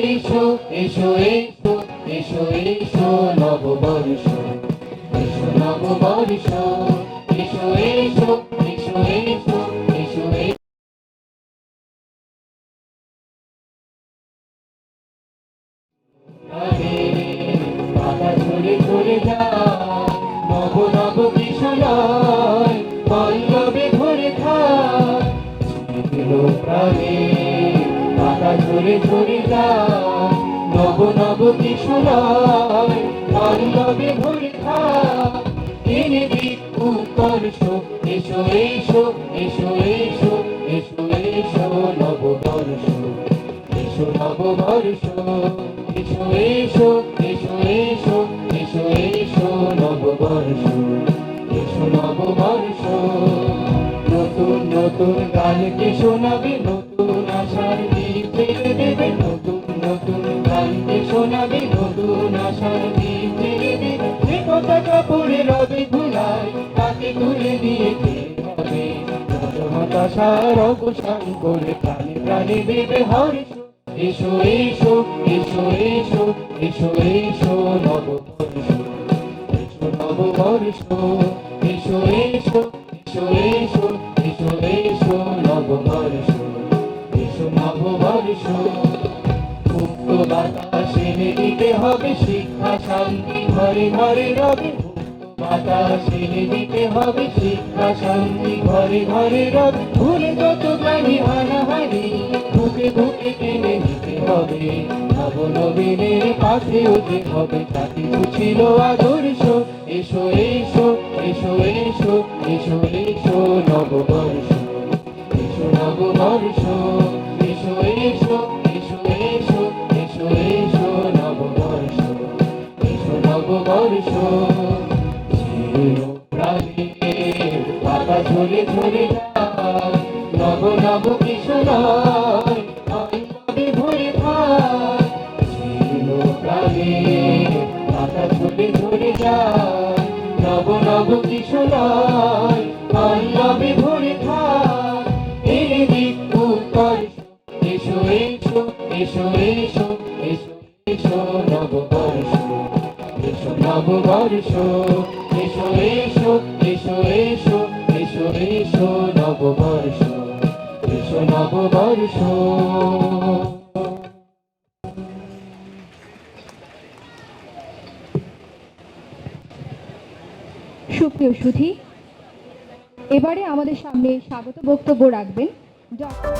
এসো এসো এসো এসো এসো নববর্ষ, এসো নববর্ষ, এসো এসো এসো এসো এসো এসো। পাতা ঝরে ঝরে যায়, নব নব কিশোরয় পল্লবে ভরে থাক। প্রাণে পাতা ঝরে ঝরে যায়, নব নব কিশোরয় পল্লবে ভরে থাক। এনে দিক উৎকর্ষ, এসো এসো এসো এসো এসো এসো নববর্ষ, এসো নববর্ষ, এসো এসো এসো এসো এসো এসো নববর্ষ, এসো নববর্ষ। নতুন নতুন গানকে শোনাবে, নতুন আশার বীজ ছেড়ে দেবে, নতুন নতুন গানকে শোনাবে, নতুন আশার বীজ ছেড়ে দেবে। যে পতাকা পড়ে রবে ধুলায়, তাকে তুলে নিয়ে ফিরে হবে হতাশার অবসান করে প্রাণে প্রাণে দেবে হর্ষ। এসো এসো এসো এসো এসো এসো নববর্ষ, এসো নববর্ষ, এসো এসো এসো এসো এসো এসো নববর্ষ, এসো নববর্ষ। মুক্ত বাতাস এনে দিতে হবে, শিক্ষা শান্তি ঘরে ঘরে রবে। বাতাস এনে দিতে হবে, শিক্ষা শান্তি ঘরে ঘরে রবে। ভুলে যত গ্লানি হানাহানি বুকে বুকে টেনে নিতে হবে, নবনবীনের পাশে হতে হবে জাতি ছিল আদর্শ। এসো এসো এসো এসো এসো এসো নববর্ষ, এসো নববর্ষ, এসো এসো এসো এসো এসো এসো নববর্ষ, এসো নববর্ষ। পাতা ঝরে ঝরে যায়, নব নব কিশোরয় পল্লবে ভরে থাক। ছিল প্রাণে পাতা ঝরে ঝরে যায়, নব নব কিশোরয় পল্লবে ভরে থাক। এনে দিক উৎকর্ষ, এসো এসো এসো এসো এসো এসো নববর্ষ, এসো নববর্ষ, এসো এসো এসো এসো এসো এসো নববর্ষ, এসো নববর্ষ। সুপ্রিয় সুধী, এবারে আমাদের সামনে স্বাগত বক্তব্য রাখবেন ডক্টর